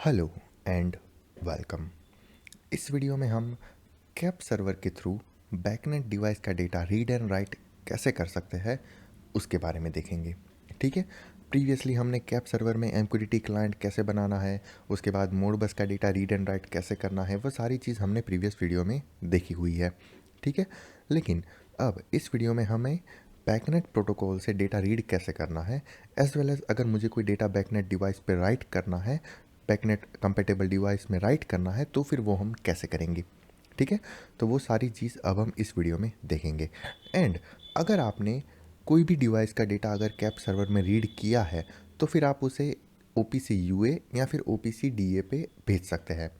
Hello and welcome. इस video में हम कैप सर्वर के थ्रू बैकनेट डिवाइस का डेटा रीड एंड राइट कैसे कर सकते हैं उसके बारे में देखेंगे। ठीक है, प्रीवियसली हमने कैप सर्वर में MQTT क्लाइंट कैसे बनाना है, उसके बाद मोडबस का डेटा रीड एंड राइट कैसे करना है, वो सारी चीज़ हमने प्रीवियस वीडियो में देखी हुई है। ठीक है, लेकिन अब इस वीडियो में हमें बैकनेट प्रोटोकॉल से डेटा रीड कैसे करना है, एज वेल एज अगर मुझे कोई डेटा बैकनेट डिवाइस पे राइट करना है, बैकनेट कंपेटेबल डिवाइस में राइट करना है, तो फिर वो हम कैसे करेंगे। ठीक है, तो वो सारी चीज़ अब हम इस वीडियो में देखेंगे। एंड अगर आपने कोई भी डिवाइस का डेटा अगर कैप सर्वर में रीड किया है तो फिर आप उसे OPC UA या फिर OPC DA पे भेज सकते हैं।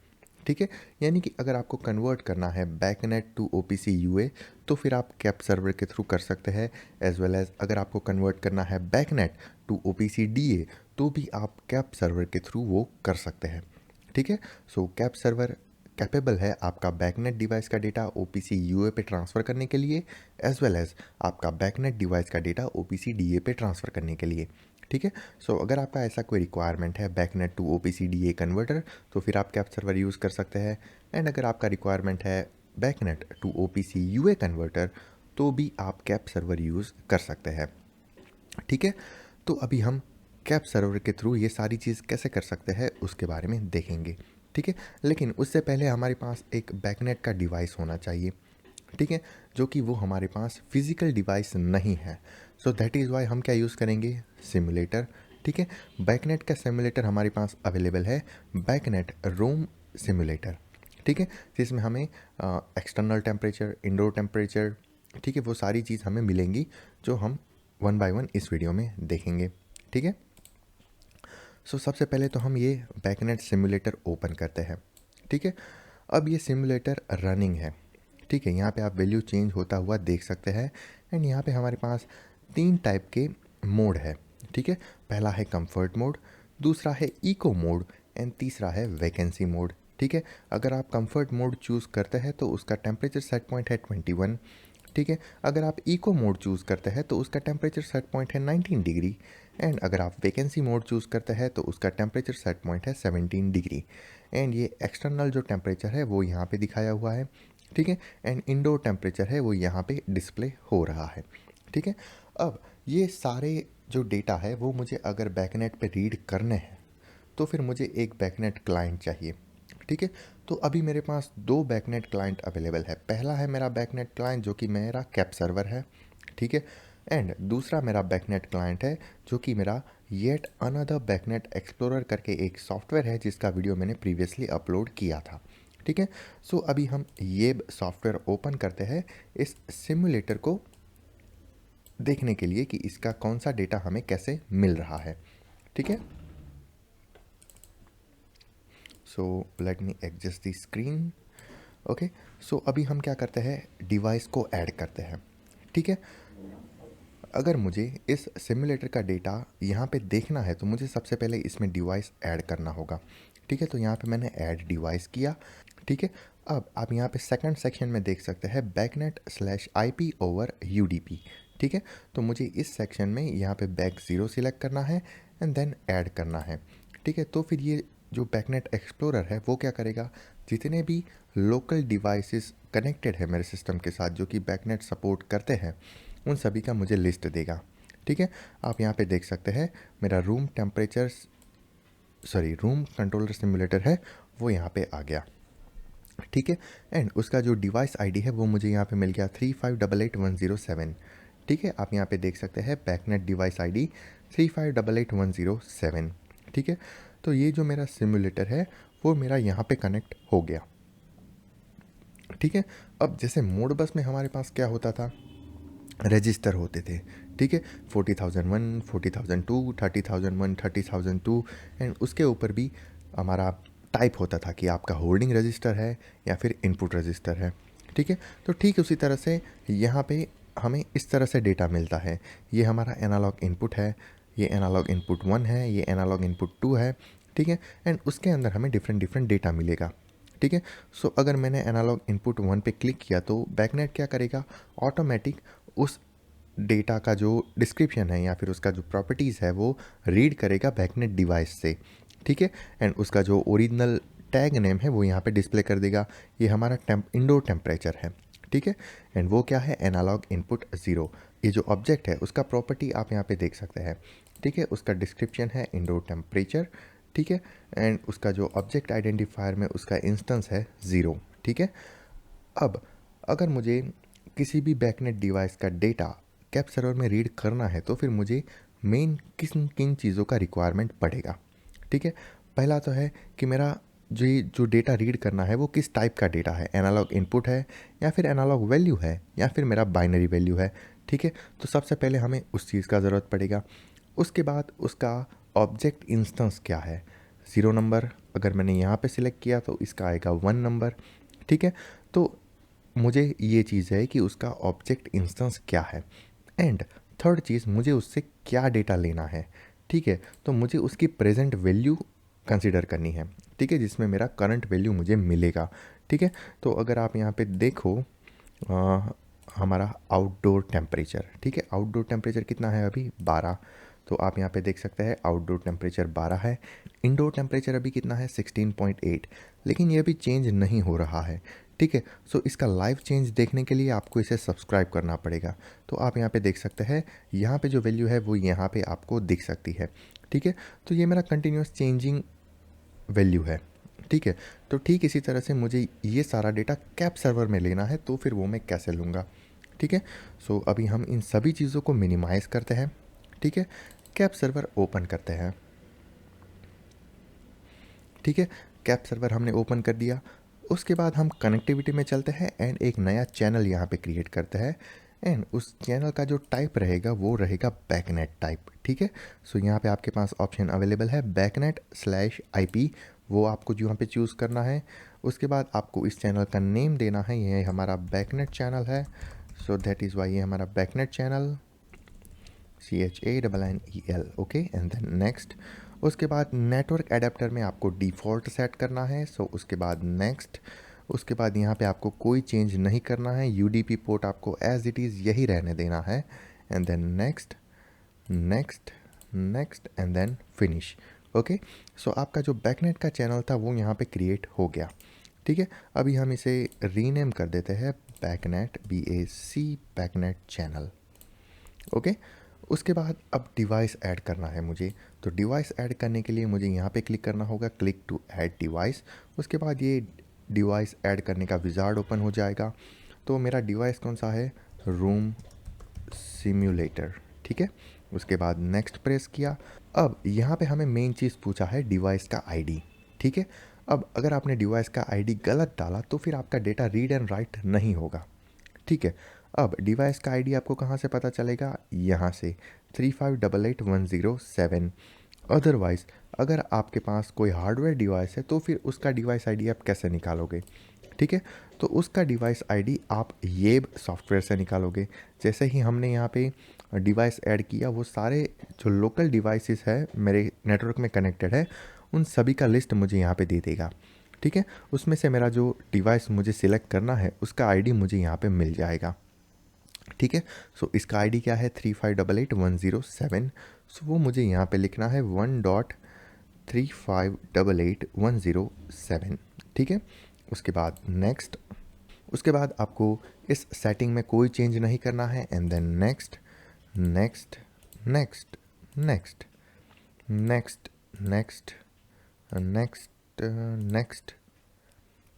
ठीक है, यानी कि अगर आपको कन्वर्ट करना है बैकनेट टू OPC UA तो फिर आप कैप सर्वर के थ्रू कर सकते हैं, एज वेल एज अगर आपको कन्वर्ट करना है बैकनेट टू OPC DA तो भी आप कैप सर्वर के थ्रू वो कर सकते हैं। ठीक है, सो कैप सर्वर कैपेबल है आपका बैकनेट डिवाइस का डेटा OPC UA पे ट्रांसफ़र करने के लिए, एज वेल एज आपका बैकनेट डिवाइस का डेटा OPC DA पे ट्रांसफ़र करने के लिए। ठीक है, सो अगर आपका ऐसा कोई रिक्वायरमेंट है बैकनेट टू OPC DA कन्वर्टर तो फिर आप कैप सर्वर यूज़ कर सकते हैं। एंड अगर आपका रिक्वायरमेंट है बैकनेट टू OPC UA कन्वर्टर तो भी आप कैप सर्वर यूज़ कर सकते हैं। ठीक है, तो अभी हम कैप सर्वर के थ्रू ये सारी चीज़ कैसे कर सकते हैं उसके बारे में देखेंगे। ठीक है, लेकिन उससे पहले हमारे पास एक बैकनेट का डिवाइस होना चाहिए। ठीक है, जो कि वो हमारे पास फिजिकल डिवाइस नहीं है। सो दैट इज़ वाई हम क्या यूज़ करेंगे, सिमुलेटर। ठीक है, बैकनेट का सिमुलेटर हमारे पास अवेलेबल है, बैकनेट रोम सिमुलेटर। ठीक है, जिसमें हमें एक्सटर्नल टेम्परेचर, इंडोर टेम्परेचर, ठीक है, वो सारी चीज़ हमें मिलेंगी जो हम वन बाय वन इस वीडियो में देखेंगे। ठीक है, सो सबसे पहले तो हम ये बैकनेट सिमुलेटर ओपन करते हैं। ठीक है, अब ये सिमुलेटर रनिंग है। ठीक है, यहाँ पे आप वैल्यू चेंज होता हुआ देख सकते हैं। एंड यहाँ पे हमारे पास 3 टाइप के मोड है। ठीक है, पहला है कंफर्ट मोड, दूसरा है इको मोड एंड तीसरा है वैकेंसी मोड। ठीक है, अगर आप कंफर्ट मोड चूज़ करते हैं तो उसका टेम्परेचर सेट पॉइंट है 21। ठीक है, अगर आप इको मोड चूज़ करते हैं तो उसका टेम्परेचर सेट पॉइंट है 19 डिग्री। एंड अगर आप वैकेंसी मोड चूज़ करते हैं तो उसका टेम्परेचर सेट पॉइंट है 17 डिग्री। एंड ये एक्सटर्नल जो टेम्परेचर है वो यहाँ पे दिखाया हुआ है। ठीक है, एंड इंडोर टेम्परेचर है वो यहाँ पे डिस्प्ले हो रहा है। ठीक है, अब ये सारे जो डेटा है वो मुझे अगर बैकनेट पे रीड करने हैं तो फिर मुझे एक बैकनेट क्लाइंट चाहिए। ठीक है, तो अभी मेरे पास 2 बैकनेट क्लाइंट अवेलेबल है। पहला है मेरा बैकनेट क्लाइंट जो कि मेरा कैप सर्वर है। ठीक है, एंड दूसरा मेरा बैकनेट क्लाइंट है जो कि मेरा येट अनदर बैकनेट एक्सप्लोरर करके एक सॉफ्टवेयर है जिसका वीडियो मैंने प्रीवियसली अपलोड किया था। ठीक है, सो अभी हम ये सॉफ्टवेयर ओपन करते हैं इस सिमुलेटर को देखने के लिए कि इसका कौन सा डेटा हमें कैसे मिल रहा है। ठीक है, so let me adjust the screen. Okay, so अभी हम क्या करते हैं, डिवाइस को ऐड करते हैं। ठीक है, अगर मुझे इस सिमुलेटर का डेटा यहाँ पे देखना है तो मुझे सबसे पहले इसमें डिवाइस ऐड करना होगा। ठीक है, तो यहाँ पे मैंने ऐड डिवाइस किया। ठीक है, अब आप यहाँ पे सेकंड सेक्शन में देख सकते हैं बैकनेट/IP ओवर UDP। ठीक है, तो मुझे इस सेक्शन में यहाँ पे बैक 0 सिलेक्ट करना है एंड देन ऐड करना है। ठीक है, तो फिर ये जो बैकनेट एक्सप्लोरर है वो क्या करेगा, जितने भी लोकल डिवाइसेस कनेक्टेड है मेरे सिस्टम के साथ जो कि बैकनेट सपोर्ट करते हैं उन सभी का मुझे लिस्ट देगा। ठीक है, आप यहाँ पे देख सकते हैं मेरा रूम कंट्रोलर सिमुलेटर है वो यहाँ पे आ गया। ठीक है, एंड उसका जो डिवाइस आईडी है वो मुझे यहाँ पे मिल गया 3588107। ठीक है, आप यहाँ पे देख सकते हैं बैकनेट डिवाइस आईडी 3588107। ठीक है, तो ये जो मेरा सिमुलेटर है वो मेरा यहाँ पे कनेक्ट हो गया। ठीक है, अब जैसे मोडबस में हमारे पास क्या होता था, रजिस्टर होते थे। ठीक है, 40,001, 40,002, 30,001, 30,002 एंड उसके ऊपर भी हमारा टाइप होता था कि आपका होल्डिंग रजिस्टर है या फिर इनपुट रजिस्टर है। ठीक है, तो ठीक उसी तरह से यहाँ पे हमें इस तरह से डेटा मिलता है। ये हमारा एनालॉग इनपुट है, ये एनालॉग इनपुट 1 है, ये एनालॉग इनपुट 2 है। ठीक है, एंड उसके अंदर हमें डिफरेंट डिफरेंट डेटा मिलेगा। ठीक है, सो अगर मैंने एनालॉग इनपुट 1 पे क्लिक किया तो बैकनेट क्या करेगा, ऑटोमेटिक उस डेटा का जो डिस्क्रिप्शन है या फिर उसका जो प्रॉपर्टीज़ है वो रीड करेगा बैकनेट डिवाइस से। ठीक है। एंड उसका जो ओरिजिनल टैग नेम है वो यहाँ पे डिस्प्ले कर देगा। ये हमारा इंडोर टेम्परेचर है, ठीक है। एंड वो क्या है, एनालॉग इनपुट 0। ये जो ऑब्जेक्ट है उसका प्रॉपर्टी आप यहाँ पे देख सकते हैं, ठीक है। उसका डिस्क्रिप्शन है इंडोर टेम्परेचर, ठीक है। एंड उसका जो ऑब्जेक्ट आइडेंटिफायर में उसका इंस्टेंस है 0, ठीक है। अब अगर मुझे किसी भी बैकनेट डिवाइस का डेटा कैप सर्वर में रीड करना है तो फिर मुझे मेन किन चीज़ों का रिक्वायरमेंट पड़ेगा, ठीक है। पहला तो है कि मेरा जो डेटा रीड करना है वो किस टाइप का डेटा है, एनालॉग इनपुट है या फिर एनालॉग वैल्यू है या फिर मेरा बाइनरी वैल्यू है, ठीक है। तो सबसे पहले हमें उस चीज़ का ज़रूरत पड़ेगा। उसके बाद उसका ऑब्जेक्ट इंस्टेंस क्या है, 0 नंबर। अगर मैंने यहाँ पे सिलेक्ट किया तो इसका आएगा 1 नंबर, ठीक है। तो मुझे ये चीज़ है कि उसका ऑब्जेक्ट इंस्टेंस क्या है। एंड थर्ड चीज़, मुझे उससे क्या डेटा लेना है, ठीक है। तो मुझे उसकी प्रेजेंट वैल्यू कंसीडर करनी है, ठीक है, जिसमें मेरा करंट वैल्यू मुझे मिलेगा, ठीक है। तो अगर आप यहाँ पे देखो हमारा आउटडोर टेम्परेचर, ठीक है, आउटडोर टेम्परेचर कितना है अभी 12। तो आप यहाँ पे देख सकते हैं आउटडोर टेम्परेचर 12 है। इंडोर टेम्परेचर अभी कितना है 16.8, लेकिन ये अभी चेंज नहीं हो रहा है, ठीक है। सो इसका लाइव चेंज देखने के लिए आपको इसे सब्सक्राइब करना पड़ेगा। तो आप यहाँ पे देख सकते हैं, यहाँ पे जो वैल्यू है वो यहाँ पे आपको दिख सकती है, ठीक है। तो ये मेरा कंटिन्यूस चेंजिंग वैल्यू है, ठीक है। तो ठीक इसी तरह से मुझे ये सारा डेटा कैप सर्वर में लेना है, तो फिर वो मैं कैसे लूँगा, ठीक है। सो अभी हम इन सभी चीज़ों को मिनिमाइज़ करते हैं, ठीक है। कैप सर्वर ओपन करते हैं, ठीक है। कैप सर्वर हमने ओपन कर दिया। उसके बाद हम कनेक्टिविटी में चलते हैं एंड एक नया चैनल यहाँ पे क्रिएट करते हैं। एंड उस चैनल का जो टाइप रहेगा वो रहेगा बैकनेट टाइप, ठीक है। सो यहाँ पे आपके पास ऑप्शन अवेलेबल है बैकनेट/IP, वो आपको जो यहाँ पे चूज़ करना है। उसके बाद आपको इस चैनल का नेम देना है, ये हमारा बैकनेट चैनल है, सो दैट इज़ वाई ये हमारा BACnet channel CHANNEL, okay. And then next. उसके बाद नेटवर्क एडेप्टर में आपको डिफ़ॉल्ट सेट करना है, सो उसके बाद नेक्स्ट। उसके बाद यहाँ पे आपको कोई चेंज नहीं करना है, UDP पोर्ट आपको एज इट इज़ यही रहने देना है। And then next, next, next and then finish, okay. So आपका जो बैकनेट का चैनल था वो यहाँ पे क्रिएट हो गया, ठीक है। अभी हम इसे रीनेम कर देते हैं बैकनेट, BAC बैकनेट चैनल, ओके। उसके बाद अब डिवाइस ऐड करना है मुझे। तो डिवाइस ऐड करने के लिए मुझे यहाँ पे क्लिक करना होगा, क्लिक टू ऐड डिवाइस। उसके बाद ये डिवाइस ऐड करने का विजार्ड ओपन हो जाएगा। तो मेरा डिवाइस कौन सा है, रूम सिम्युलेटर, ठीक है। उसके बाद नेक्स्ट प्रेस किया। अब यहाँ पे हमें मेन चीज़ पूछा है डिवाइस का ID, ठीक है। अब अगर आपने डिवाइस का ID गलत डाला तो फिर आपका डेटा रीड एंड राइट नहीं होगा, ठीक है। अब डिवाइस का ID आपको कहाँ से पता चलेगा, यहाँ से 3588107। अदरवाइज़ अगर आपके पास कोई हार्डवेयर डिवाइस है तो फिर उसका डिवाइस ID आप कैसे निकालोगे, ठीक है। तो उसका डिवाइस ID आप ये सॉफ्टवेयर से निकालोगे। जैसे ही हमने यहाँ पे डिवाइस ऐड किया, वो सारे जो लोकल डिवाइसेस है मेरे नेटवर्क में कनेक्टेड है, उन सभी का लिस्ट मुझे यहाँ पे दे देगा, ठीक है। उसमें से मेरा जो डिवाइस मुझे सिलेक्ट करना है उसका ID मुझे यहाँ पे मिल जाएगा, ठीक है। सो इसका ID क्या है 3588107। सो वो मुझे यहाँ पे लिखना है 1.3588107, ठीक है। उसके बाद नेक्स्ट। उसके बाद आपको इस सेटिंग में कोई चेंज नहीं करना है। And then next, next, next, next, next, next, next, next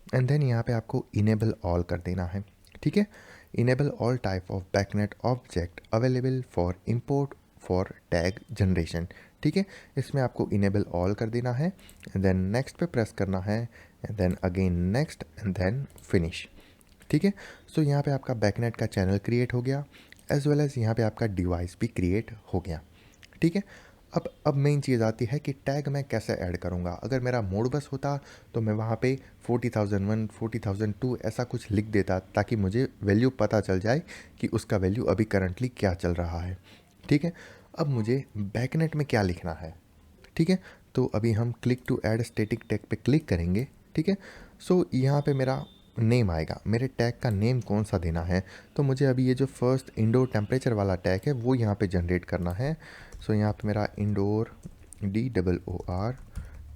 and then यहाँ पे आपको इनेबल ऑल कर देना है, ठीक है। Enable all type of BACnet object available for import for tag generation, ठीक है। इसमें आपको इनेबल ऑल कर देना है। एंड देन नेक्स्ट पे प्रेस करना है। And then again next and then finish, ठीक है। सो यहाँ पे आपका बैकनेट का चैनल क्रिएट हो गया, एज वेल एज यहाँ पे आपका डिवाइस भी क्रिएट हो गया, ठीक है। अब मेन चीज़ आती है कि टैग मैं कैसे ऐड करूँगा। अगर मेरा मोडबस होता तो मैं वहाँ पे 40,001 40,002 ऐसा कुछ लिख देता, ताकि मुझे वैल्यू पता चल जाए कि उसका वैल्यू अभी करंटली क्या चल रहा है, ठीक है। अब मुझे बैकनेट में क्या लिखना है, ठीक है। तो अभी हम click to add static tag पे क्लिक करेंगे, ठीक है। सो यहाँ पे मेरा नेम आएगा, मेरे टैग का नेम कौन सा देना है। तो मुझे अभी ये जो फर्स्ट इंडोर टेम्परेचर वाला टैग है वो यहाँ पे जनरेट करना है। सो यहाँ पे मेरा इंडोर DOOR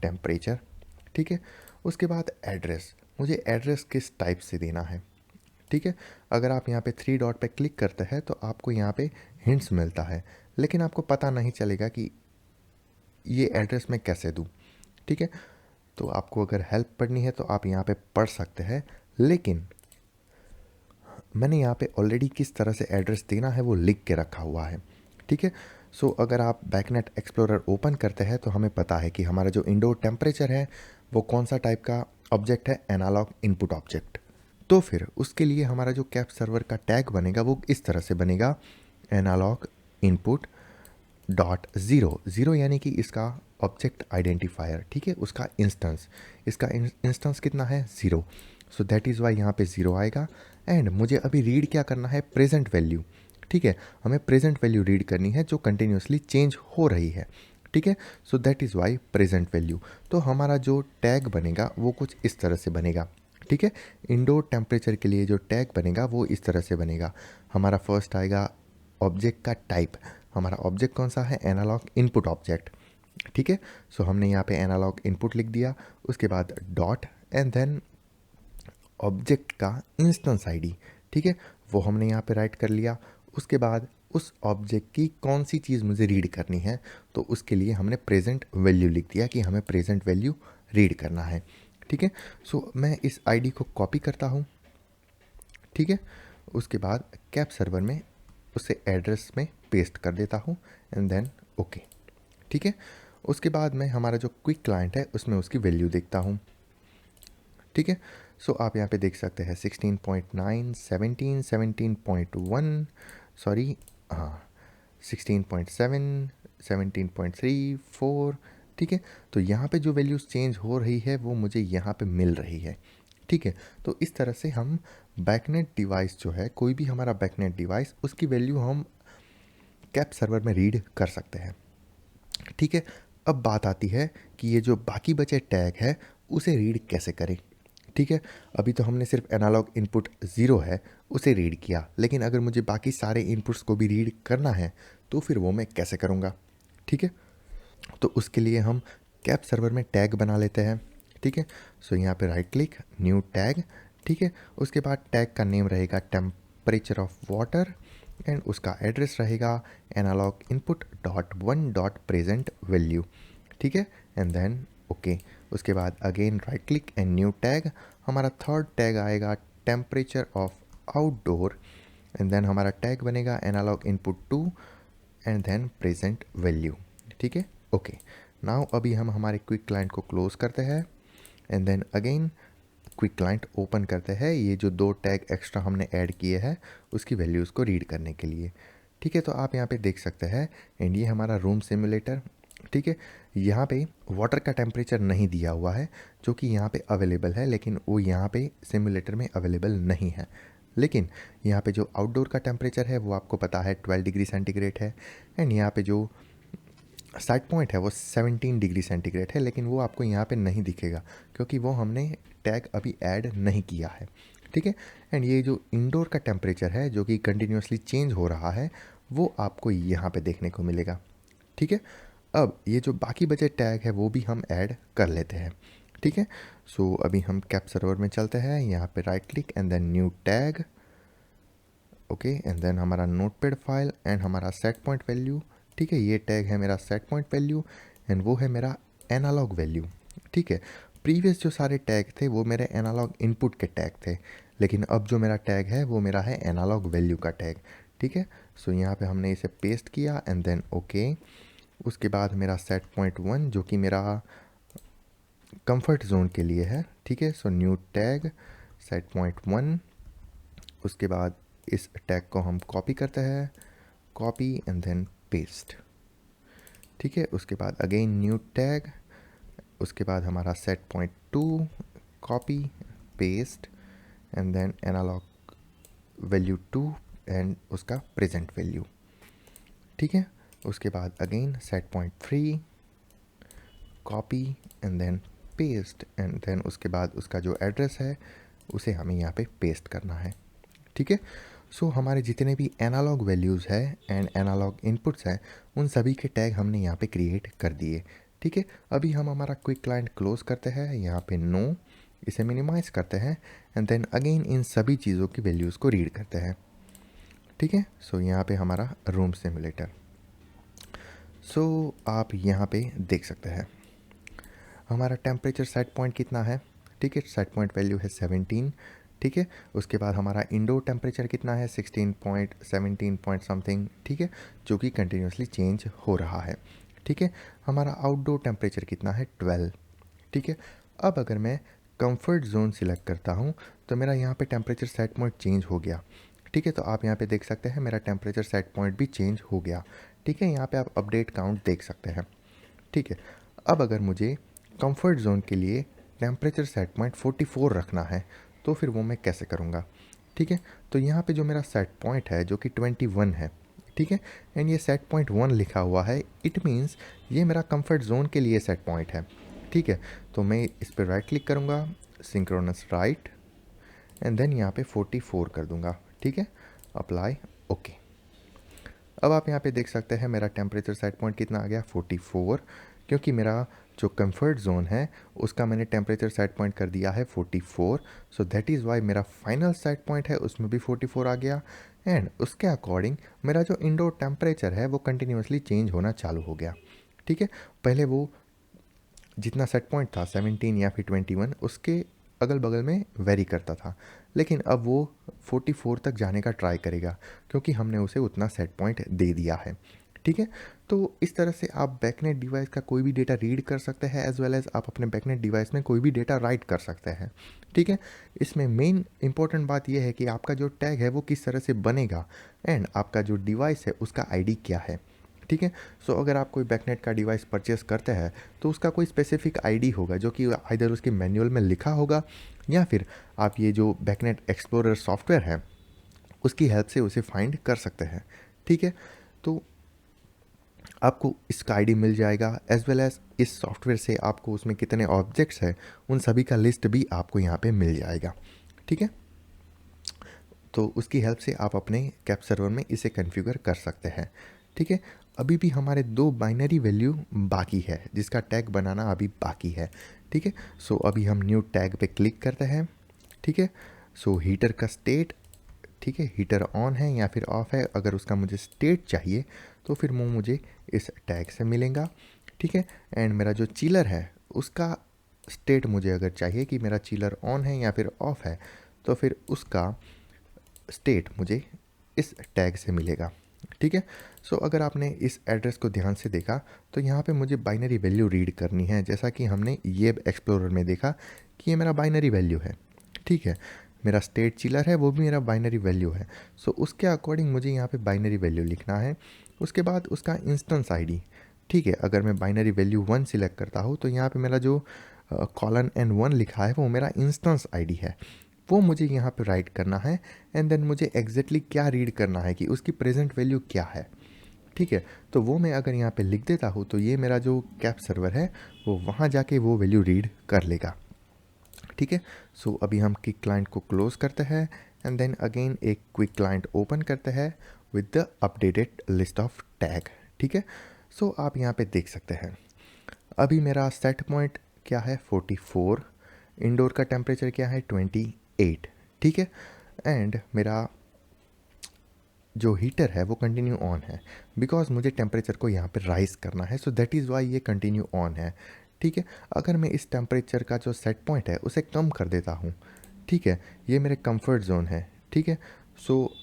टेम्परेचर, ठीक है। उसके बाद एड्रेस, मुझे एड्रेस किस टाइप से देना है, ठीक है। अगर आप यहाँ पे 3 डॉट पे क्लिक करते हैं तो आपको यहाँ पे हिंट्स मिलता है, लेकिन आपको पता नहीं चलेगा कि ये एड्रेस मैं कैसे दूँ, ठीक है। तो आपको अगर हेल्प पढ़नी है तो आप यहाँ पे पढ़ सकते हैं, लेकिन मैंने यहाँ पे ऑलरेडी किस तरह से एड्रेस देना है वो लिख के रखा हुआ है, ठीक है। सो अगर आप बैकनेट एक्सप्लोरर ओपन करते हैं तो हमें पता है कि हमारा जो इंडोर टेम्परेचर है वो कौन सा टाइप का ऑब्जेक्ट है, एनालॉग इनपुट ऑब्जेक्ट। तो फिर उसके लिए हमारा जो कैप सर्वर का टैग बनेगा वो इस तरह से बनेगा, analog input dot zero, zero यानी कि इसका ऑब्जेक्ट आइडेंटिफायर, ठीक है, उसका इंस्टेंस, इसका इंस्टेंस कितना है, zero. So that is Y यहाँ पे ज़ीरो आएगा। एंड मुझे अभी रीड क्या करना है, प्रेजेंट वैल्यू, ठीक है, हमें प्रेजेंट वैल्यू रीड करनी है जो कंटिन्यूसली चेंज हो रही है, ठीक है। So that is Y present value. तो हमारा जो टैग बनेगा वो कुछ इस तरह से बनेगा, ठीक है। इंडोर टेम्परेचर के लिए जो टैग बनेगा वो इस तरह से बनेगा। हमारा फर्स्ट आएगा ऑब्जेक्ट का टाइप, हमारा ऑब्जेक्ट कौन सा है, एनालॉग इनपुट ऑब्जेक्ट, ठीक है। सो हमने यहाँ पे एनालॉग इनपुट लिख दिया, उसके बाद डॉट एंड देन ऑब्जेक्ट का इंस्टेंस आईडी, ठीक है, वो हमने यहाँ पे राइट कर लिया। उसके बाद उस ऑब्जेक्ट की कौन सी चीज़ मुझे रीड करनी है, तो उसके लिए हमने प्रेजेंट वैल्यू लिख दिया कि हमें प्रेजेंट वैल्यू रीड करना है, ठीक है। सो मैं इस आईडी को कॉपी करता हूँ, ठीक है। उसके बाद कैप सर्वर में उसे एड्रेस में पेस्ट कर देता हूँ एंड देन ओके, ठीक है। उसके बाद मैं हमारा जो क्विक क्लाइंट है उसमें उसकी वैल्यू देखता हूँ, ठीक है। सो आप यहाँ पे देख सकते हैं 16.9, 17, 17.1, सॉरी, हाँ 16.7, 17.3, 4, ठीक है। तो यहाँ पे जो वैल्यूज़ चेंज हो रही है वो मुझे यहाँ पे मिल रही है, ठीक है। तो इस तरह से हम बैकनेट डिवाइस जो है, कोई भी हमारा बैकनेट डिवाइस, उसकी वैल्यू हम कैप सर्वर में रीड कर सकते हैं, ठीक है। अब बात आती है कि ये जो बाकी बचे टैग है उसे रीड कैसे करें, ठीक है। अभी तो हमने सिर्फ एनालॉग इनपुट ज़ीरो है उसे रीड किया, लेकिन अगर मुझे बाकी सारे इनपुट्स को भी रीड करना है तो फिर वो मैं कैसे करूँगा, ठीक है। तो उसके लिए हम कैप सर्वर में टैग बना लेते हैं, ठीक है। सो यहाँ पे राइट क्लिक, न्यू टैग, ठीक है। उसके बाद टैग का नेम रहेगा टेम्परेचर ऑफ वाटर एंड उसका एड्रेस रहेगा analog input dot one dot present value, ठीक है, एंड देन ओके। उसके बाद again right click and new tag, हमारा थर्ड टैग आएगा temperature of outdoor and then हमारा टैग बनेगा analog input two and then present value, ठीक है, ओके। नाउ अभी हम हमारे क्विक क्लाइंट को क्लोज करते हैं and then again quick client open करते हैं, ये जो दो टैग एक्स्ट्रा हमने ऐड किए हैं उसकी वैल्यूज़ को रीड करने के लिए, ठीक है। तो आप यहाँ पे देख सकते हैं एंड ये हमारा रूम सिमुलेटर, ठीक है। यहाँ पे वाटर का टेम्परेचर नहीं दिया हुआ है जो कि यहाँ पे अवेलेबल है, लेकिन वो यहाँ पे सिमुलेटर में अवेलेबल नहीं है। लेकिन यहाँ पे जो आउटडोर का टेम्परेचर है वो आपको पता है 12 डिग्री सेंटीग्रेड है एंड यहाँ पे जो सेट पॉइंट है वो 17 डिग्री सेंटीग्रेड है, लेकिन वो आपको यहाँ पे नहीं दिखेगा क्योंकि वो हमने टैग अभी ऐड नहीं किया है, ठीक है। एंड ये जो इंडोर का टेम्परेचर है जो कि कंटिन्यूसली चेंज हो रहा है वो आपको यहाँ पे देखने को मिलेगा, ठीक है। अब ये जो बाकी बचे टैग है वो भी हम ऐड कर लेते हैं, ठीक है। सो अभी हम कैप सर्वर में चलते हैं, यहाँ पे right click and then new tag, okay, and then हमारा नोटपैड फाइल एंड हमारा सेट पॉइंट वैल्यू, ठीक है। ये टैग है मेरा सेट पॉइंट वैल्यू एंड वो है मेरा एनालॉग वैल्यू, ठीक है। प्रीवियस जो सारे टैग थे वो मेरे एनालॉग इनपुट के टैग थे, लेकिन अब जो मेरा टैग है वो मेरा है एनालॉग वैल्यू का टैग, ठीक है। सो यहाँ पे हमने इसे पेस्ट किया एंड देन ओके। उसके बाद मेरा सेट पॉइंट वन जो कि मेरा कंफर्ट जोन के लिए है, ठीक है। So new tag set point one, उसके बाद इस टैग को हम कॉपी करते हैं, कॉपी एंड देन पेस्ट, ठीक है। उसके बाद अगेन न्यू टैग, उसके बाद हमारा set point two, copy paste and then analog value two and उसका प्रेजेंट वैल्यू, ठीक है। उसके बाद again set point three, copy and then paste and then उसके बाद उसका जो एड्रेस है उसे हमें यहाँ पे पेस्ट करना है, ठीक है। सो हमारे जितने भी एनालॉग वैल्यूज़ है एंड एनालॉग इनपुट्स हैं उन सभी के टैग हमने यहाँ पे क्रिएट कर दिए, ठीक है, अभी हम हमारा क्विक क्लाइंट क्लोज करते हैं, यहाँ पे नो, इसे मिनिमाइज करते हैं एंड देन अगेन इन सभी चीज़ों की वैल्यूज़ को रीड करते हैं। ठीक है, सो यहाँ पे हमारा रूम सिमुलेटर। सो आप यहाँ पे देख सकते हैं हमारा टेम्परेचर सेट पॉइंट कितना है। ठीक है, सेट पॉइंट वैल्यू है 17। ठीक है, उसके बाद हमारा इंडोर टेम्परेचर कितना है 16 पॉइंट 17 पॉइंट समथिंग। ठीक है, जो कि कंटिन्यूसली चेंज हो रहा है। ठीक है, हमारा आउटडोर टेम्परेचर कितना है 12। ठीक है, अब अगर मैं कंफर्ट जोन सिलेक्ट करता हूँ तो मेरा यहाँ पे टेम्परेचर सेट पॉइंट चेंज हो गया। ठीक है, तो आप यहाँ पे देख सकते हैं मेरा टेम्परेचर सेट पॉइंट भी चेंज हो गया। ठीक है, यहाँ पे आप अपडेट काउंट देख सकते हैं। ठीक है, अब अगर मुझे कंफर्ट जोन के लिए टेम्परेचर सेट पॉइंट 44 रखना है तो फिर वो मैं कैसे करूँगा। ठीक है, तो यहाँ पे जो मेरा सेट पॉइंट है जो कि 21 है। ठीक है, एंड ये सेट पॉइंट 1 लिखा हुआ है, इट मीन्स ये मेरा कंफर्ट जोन के लिए सेट पॉइंट है। ठीक है, तो मैं इस पर राइट क्लिक करूँगा, सिंक्रोनस राइट, एंड देन यहाँ पे 44 कर दूँगा। ठीक है, अप्लाई, ओके। अब आप यहाँ पे देख सकते हैं मेरा टेम्परेचर सेट पॉइंट कितना आ गया 44, क्योंकि मेरा जो कंफर्ट जोन है उसका मैंने टेम्परेचर सेट पॉइंट कर दिया है 44। सो दैट इज़ वाई मेरा फाइनल सेट पॉइंट है उसमें भी 44 आ गया, एंड उसके अकॉर्डिंग मेरा जो इंडोर टेम्परेचर है वो कंटिन्यूसली चेंज होना चालू हो गया। ठीक है, पहले वो जितना सेट पॉइंट था 17 या फिर 21 उसके अगल बगल में वेरी करता था, लेकिन अब वो 44 तक जाने का ट्राई करेगा क्योंकि हमने उसे उतना सेट पॉइंट दे दिया है। ठीक है, तो इस तरह से आप बैकनेट डिवाइस का कोई भी डेटा रीड कर सकते हैं एज वेल एज आप अपने बैकनेट डिवाइस में कोई भी डेटा राइट कर सकते हैं। ठीक है, इसमें मेन इंपॉर्टेंट बात यह है कि आपका जो टैग है वो किस तरह से बनेगा एंड आपका जो डिवाइस है उसका आईडी क्या है। ठीक है, सो अगर आप कोई बैकनेट का डिवाइस परचेस करते हैं तो उसका कोई स्पेसिफिक आईडी होगा जो कि आइदर उसके मैनुअल में लिखा होगा या फिर आप ये जो बैकनेट एक्सप्लोरर सॉफ्टवेयर है उसकी हेल्प से उसे फाइंड कर सकते हैं। ठीक है, तो आपको इसका आईडी मिल जाएगा एज वेल एज इस सॉफ्टवेयर से आपको उसमें कितने ऑब्जेक्ट्स हैं उन सभी का लिस्ट भी आपको यहाँ पे मिल जाएगा। ठीक है, तो उसकी हेल्प से आप अपने कैप सर्वर में इसे कॉन्फ़िगर कर सकते हैं। ठीक है, अभी भी हमारे 2 बाइनरी वैल्यू बाकी है जिसका टैग बनाना अभी बाकी है। ठीक है, सो अभी हम न्यू टैग पे क्लिक करते हैं। ठीक है, सो हीटर का स्टेट, ठीक है, हीटर ऑन है या फिर ऑफ है, अगर उसका मुझे स्टेट चाहिए तो फिर वो मुझे इस टैग से मिलेगा। ठीक है, एंड मेरा जो चिलर है उसका स्टेट मुझे अगर चाहिए कि मेरा चिलर ऑन है या फिर ऑफ है तो फिर उसका स्टेट मुझे इस टैग से मिलेगा। ठीक है, सो अगर आपने इस एड्रेस को ध्यान से देखा तो यहाँ पे मुझे बाइनरी वैल्यू रीड करनी है, जैसा कि हमने ये एक्सप्लोरर में देखा कि ये मेरा बाइनरी वैल्यू है। ठीक है, मेरा स्टेट चिलर है वो भी मेरा बाइनरी वैल्यू है। सो उसके अकॉर्डिंग मुझे यहाँ पे बाइनरी वैल्यू लिखना है, उसके बाद उसका इंस्टेंस आईडी। ठीक है, अगर मैं बाइनरी वैल्यू 1 सिलेक्ट करता हूँ तो यहाँ पे मेरा जो कॉलन एंड 1 लिखा है वो मेरा इंस्टेंस आईडी है, वो मुझे यहाँ पे राइट करना है एंड देन मुझे एग्जैक्टली क्या रीड करना है कि उसकी प्रेजेंट वैल्यू क्या है। ठीक है, तो वो मैं अगर यहाँ पे लिख देता हूँ तो ये मेरा जो कैप सर्वर है वो वहाँ जाके वो वैल्यू रीड कर लेगा। ठीक है, सो अभी हम क्विक क्लाइंट को क्लोज करते हैं एंड देन अगेन एक क्विक क्लाइंट ओपन करते हैं with the updated list of tag. ठीक है, सो आप यहाँ पे देख सकते हैं अभी मेरा सेट पॉइंट क्या है 44, इंडोर का टेम्परेचर क्या है 28। ठीक है, एंड मेरा जो हीटर है वो कंटिन्यू ऑन है बिकॉज मुझे टेम्परेचर को यहाँ पे राइज करना है, सो दैट इज़ वाई ये कंटिन्यू ऑन है। ठीक है, अगर मैं इस टेम्परेचर का जो सेट पॉइंट है उसे कम कर देता हूँ, ठीक है, ये मेरे कंफर्ट जोन है। ठीक है, सो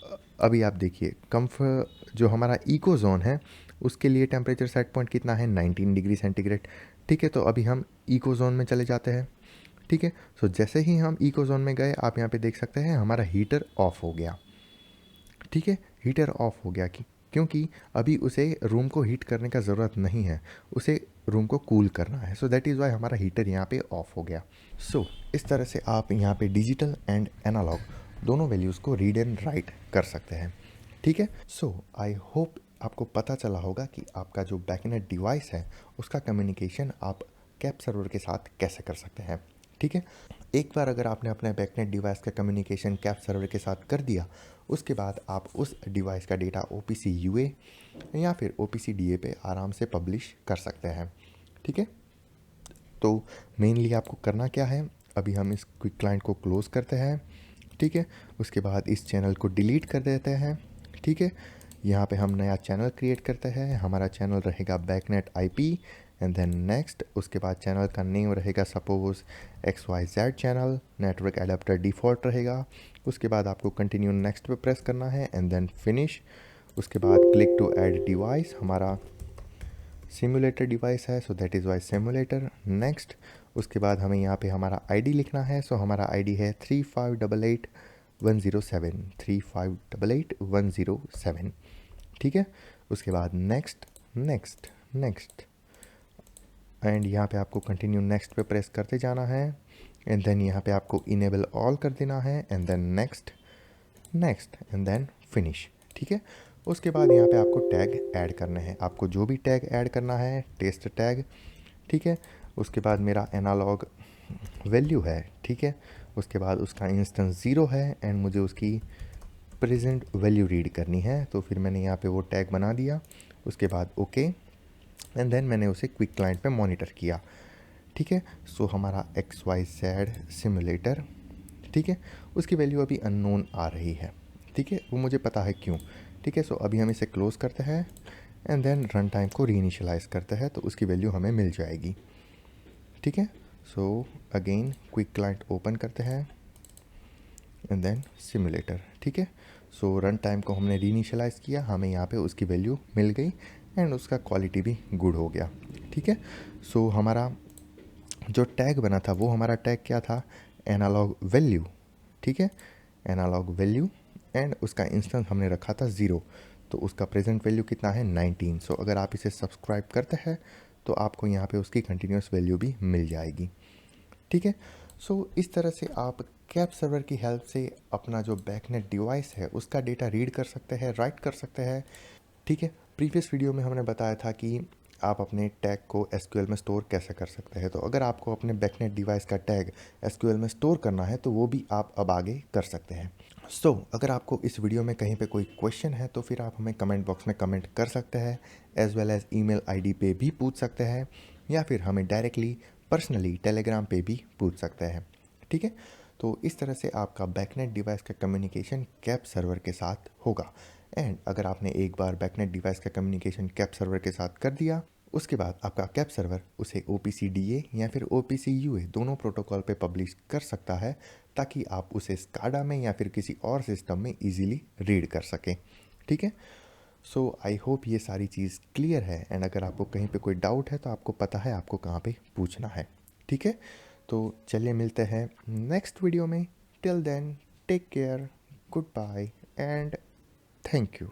अभी आप देखिए कंफर्ट जो हमारा इको जोन है उसके लिए टेम्परेचर सेट पॉइंट कितना है 19 डिग्री सेंटीग्रेड। ठीक है, तो अभी हम इको जोन में चले जाते हैं। ठीक है, सो जैसे ही हम इको जोन में गए आप यहाँ पे देख सकते हैं हमारा हीटर ऑफ हो गया। ठीक है, हीटर ऑफ हो गया क्योंकि अभी उसे रूम को हीट करने का ज़रूरत नहीं है, उसे रूम को कूल करना है, सो दैट इज़ वाई हमारा हीटर यहाँ पे ऑफ हो गया। सो इस तरह से आप यहाँ पे डिजिटल एंड एनालॉग दोनों वैल्यूज़ को रीड एंड राइट कर सकते हैं। ठीक है, सो आई होप आपको पता चला होगा कि आपका जो बैकनेट डिवाइस है उसका कम्युनिकेशन आप कैप सर्वर के साथ कैसे कर सकते हैं। ठीक है, एक बार अगर आपने अपने बैकनेट डिवाइस का कम्युनिकेशन कैप सर्वर के साथ कर दिया उसके बाद आप उस डिवाइस का डेटा OPC UA या फिर OPC DA पे आराम से पब्लिश कर सकते हैं। ठीक है। तो मेनली आपको करना क्या है, अभी हम इस क्विक क्लाइंट को क्लोज़ करते हैं, ठीक है। उसके बाद इस चैनल को डिलीट कर देते हैं, ठीक है। यहाँ पे हम नया चैनल क्रिएट करते हैं, हमारा चैनल रहेगा BACnet IP and then next. उसके बाद चैनल का नेम रहेगा suppose XYZ channel, network adapter default रहेगा। उसके बाद आपको कंटिन्यू नेक्स्ट पे प्रेस करना है एंड देन फिनिश। उसके बाद क्लिक टू ऐड डिवाइस, हमारा सिमुलेटर डिवाइस है, so that is Y simulator. Next. उसके बाद हमें यहाँ पे हमारा आईडी लिखना है, सो हमारा आईडी है 3588107, 3588107, ठीक है। उसके बाद नेक्स्ट नेक्स्ट नेक्स्ट एंड यहाँ पे आपको कंटिन्यू नेक्स्ट पे प्रेस करते जाना है एंड देन यहाँ पे आपको इनेबल ऑल कर देना है and then next next and then finish, ठीक है। उसके बाद यहाँ पे आपको टैग ऐड करने हैं, आपको जो भी टैग ऐड करना है, टेस्ट टैग, ठीक है। उसके बाद मेरा एनालॉग वैल्यू है, ठीक है। उसके बाद उसका इंस्टेंस 0 है एंड मुझे उसकी प्रेजेंट वैल्यू रीड करनी है, तो फिर मैंने यहाँ पे वो टैग बना दिया। उसके बाद ओके एंड देन मैंने उसे क्विक क्लाइंट पे मॉनिटर किया, ठीक है। सो हमारा XYZ सिमुलेटर, ठीक है, उसकी वैल्यू अभी अननोन आ रही है, ठीक है, वो मुझे पता है क्यों, ठीक है। सो अभी हम इसे क्लोज़ करते हैं एंड देन रन टाइम को रीइनिशियलाइज करते हैं, तो उसकी वैल्यू हमें मिल जाएगी, ठीक है। So again quick client open करते हैं एंड देन सिमुलेटर, ठीक है। सो रन टाइम को हमने रीइनिशियलाइज किया, हमें यहाँ पे उसकी वैल्यू मिल गई एंड उसका क्वालिटी भी गुड हो गया, ठीक है। सो हमारा जो टैग बना था वो हमारा टैग क्या था, एनालॉग वैल्यू, ठीक है, एनालॉग वैल्यू एंड उसका इंस्टेंस हमने रखा था 0, तो उसका प्रेजेंट वैल्यू कितना है 19। सो अगर आप इसे सब्सक्राइब करते हैं तो आपको यहाँ पे उसकी कंटिन्यूस वैल्यू भी मिल जाएगी, ठीक है। सो इस तरह से आप कैप सर्वर की हेल्प से अपना जो बैकनेट डिवाइस है उसका डेटा रीड कर सकते हैं, राइट कर सकते हैं, ठीक है। प्रीवियस वीडियो में हमने बताया था कि आप अपने टैग को SQL में स्टोर कैसे कर सकते हैं, तो अगर आपको अपने बैकनेट डिवाइस का टैग SQL में स्टोर करना है तो वो भी आप अब आगे कर सकते हैं। सो अगर आपको इस वीडियो में कहीं पे कोई क्वेश्चन है तो फिर आप हमें कमेंट बॉक्स में कमेंट कर सकते हैं, as well as email ID पे भी पूछ सकते हैं या फिर हमें डायरेक्टली पर्सनली टेलीग्राम पे भी पूछ सकते हैं, ठीक है। तो इस तरह से आपका बैकनेट डिवाइस का कम्युनिकेशन कैप सर्वर के साथ होगा एंड अगर आपने एक बार बैकनेट डिवाइस का कम्युनिकेशन कैप सर्वर के साथ कर दिया, उसके बाद आपका कैप सर्वर उसे OPC-DA या फिर OPC-UA दोनों प्रोटोकॉल पे पब्लिश कर सकता है, ताकि आप उसे स्काडा में या फिर किसी और सिस्टम में इजीली रीड कर सकें, ठीक है। सो आई होप ये सारी चीज़ क्लियर है एंड अगर आपको कहीं पे कोई डाउट है तो आपको पता है आपको कहाँ पे पूछना है, ठीक है। तो चलिए मिलते हैं नेक्स्ट वीडियो में, till then take care, good bye and thank you.